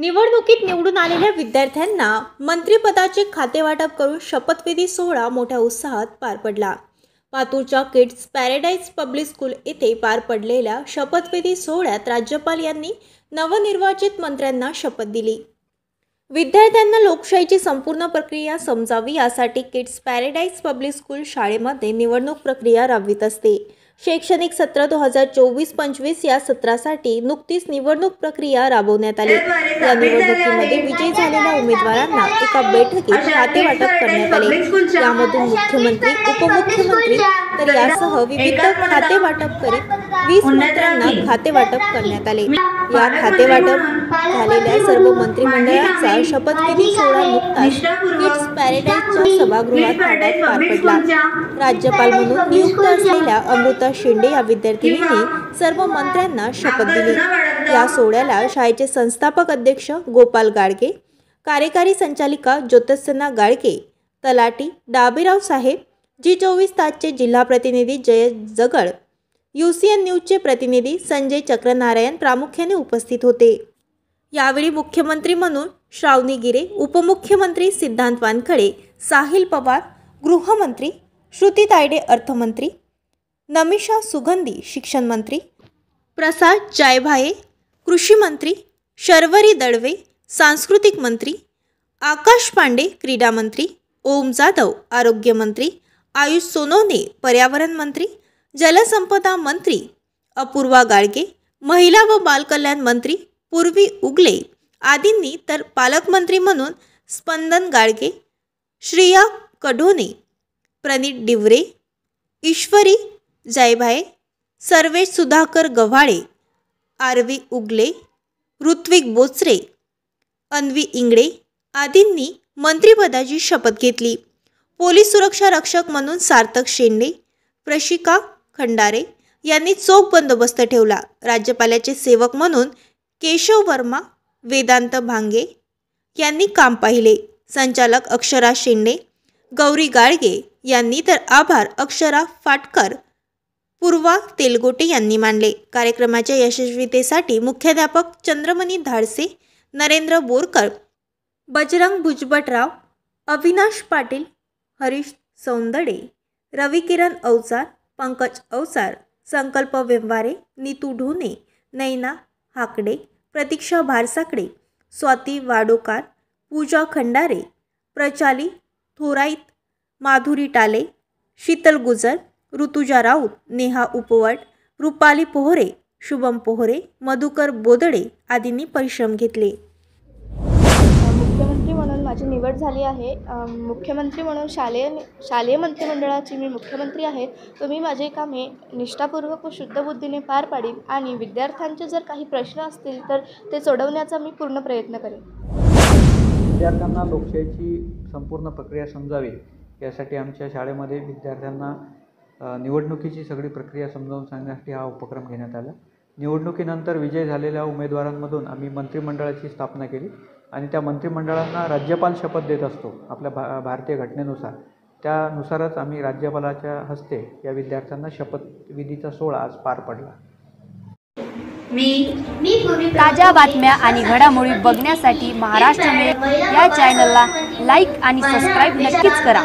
निवडणुकीत निवडून आलेल्या विद्यार्थ्यांना मंत्रिपदाचे खातेवाटप करून शपथविधी सोहळा मोठ्या उत्साहात पार पडला। पातूरच्या किड्स पॅराडाईज पब्लिक स्कूल येथे पार पडलेल्या शपथविधी सोहळ्यात राज्यपाल यांनी नवनिर्वाचित मंत्र्यांना शपथ दिली। विद्यार्थ्यांना लोकशाहीची संपूर्ण प्रक्रिया समजावी यासाठी किड्स पॅराडाईज पब्लिक स्कूल शाळेमध्ये निवडणूक प्रक्रिया राबवित असते। शैक्षणिक सत्र 2024-25 या सत्रासाठी नुकतीच निवडणूक प्रक्रिया राबवण्यात आली। या निवडणुकीमध्ये विजयी झालेल्या उमेदवारांना एका बैठकीत खातेवाटप करण्यात आले। यामधून मुख्यमंत्री, उपमुख्यमंत्री तर यासह विविध खातेवाटप करीत 20 मंत्र्यांना खातेवाटप करण्यात आले। या खातेवाटप झालेल्या सर्व मंत्रिमंडळाचा शपथविधी सोहळा नुकताच किड्स पॅराडाईजच्या सभागृहात पार पडला। राज्यपाल म्हणून नियुक्त असलेल्या अमृता शिंदे या विद्यार्थिनींनी सर्व मंत्र्यांना शपथ दिली। या सोहळ्याला शाळेचे संस्थापक अध्यक्ष गोपाल गाडगे, कार्यकारी संचालिका ज्योत्सना गाडगे, तलाठी डाबेराव साहेब, जी24 तासचे जिल्हा प्रतिनिधी जयेश जगळ, UCN न्यूजचे प्रतिनिधी संजय चक्रनारायण प्रामुख्याने उपस्थित होते। यावेळी मुख्यमंत्री म्हणून श्रावणी गिरे, उपमुख्यमंत्री सिद्धांत वानखडे, साहिल पवार गृहमंत्री, श्रुती तायडे अर्थमंत्री, नमिषा सुगंधी शिक्षण मंत्री, प्रसाद जायभाये कृषी मंत्री, शर्वरी दळवे सांस्कृतिक मंत्री, आकाश पांडे क्रीडा मंत्री, ओम जाधव आरोग्य मंत्री, आयुष सोनवणे पर्यावरण मंत्री, जलसंपदा मंत्री अपूर्वा गाडगे, महिला व बालकल्याण मंत्री पूर्वी उगले आदींनी तर पालकमंत्री म्हणून स्पंदन गाडगे, श्रिया कढोणे, प्रणित डिवरे, ईश्वरी जायभाये, सर्वेश सुधाकर गव्हाळे, आरवी उगले, ऋत्विक बोचरे, अन्वी इंगळे आदींनी मंत्रिपदाची शपथ घेतली। पोलीस सुरक्षा रक्षक म्हणून सार्थक शेंडे, प्रशिका खंडारे यांनी चोख बंदोबस्त ठेवला। राज्यपालाचे सेवक म्हणून केशव वर्मा, वेदांत भांगे यांनी काम पाहिले। संचालक अक्षरा शेंडे, गौरी गाडगे यांनी तर आभार अक्षरा फाटकर, पूर्वा तेलगोटे यांनी मानले। कार्यक्रमाच्या यशस्वीतेसाठी मुख्याध्यापक चंद्रमणी धाडसे, नरेंद्र बोरकर, बजरंग भुजबळराव, अविनाश पाटील, हरीश सौंदडे, रविकिरण अवचार, पंकज अवचार, संकल्प व्यवहारे, नीतू ढोणे, नैना हाकडे, प्रतीक्षा भारसाकडे, स्वाती वाडोकार, पूजा खंडारे, प्रचाली थोराईत, माधुरी टाले, शीतल गुजर, ऋतुजा राऊत, नेहा उपवट, रुपाली पोहरे, शुभम पोहरे, मधुकर बोदडे आदींनी परिश्रम घेतले। मुख्यमंत्री म्हणून माझी निवड झाली आहे। मुख्यमंत्री म्हणून शालेय मंत्रिमंडळाची मी मुख्यमंत्री आहे। तर मी माझे काम हे निष्ठापूर्वक व शुद्ध बुद्धीने पार पाडीन आणि विद्यार्थ्यांचे जर काही प्रश्न असतील तर ते सोडवण्याचा मी पूर्ण प्रयत्न करेन। विद्यार्थ्यांना लोकशाहीची संपूर्ण प्रक्रिया समजावी यासाठी आमच्या शाळेमध्ये विद्यार्थ्यांना निवडणुकीची सगळी प्रक्रिया समजावून सांगण्यासाठी हा उपक्रम घेण्यात आला। निवडणुकीनंतर विजय झालेल्या उमेदवारांमधून आम्ही मंत्रिमंडळाची स्थापना केली आणि त्या मंत्रिमंडळांना राज्यपाल शपथ देत असतो आपल्या भारतीय घटनेनुसार। त्यानुसारच आम्ही राज्यपालाच्या हस्ते या विद्यार्थ्यांना शपथविधीचा सोहळा आज पार पडला। ताज्या बातम्या आणि घडामोडी बघण्यासाठी महाराष्ट्र मेल या चॅनलला लाईक आणि सबस्क्राईब नक्कीच करा।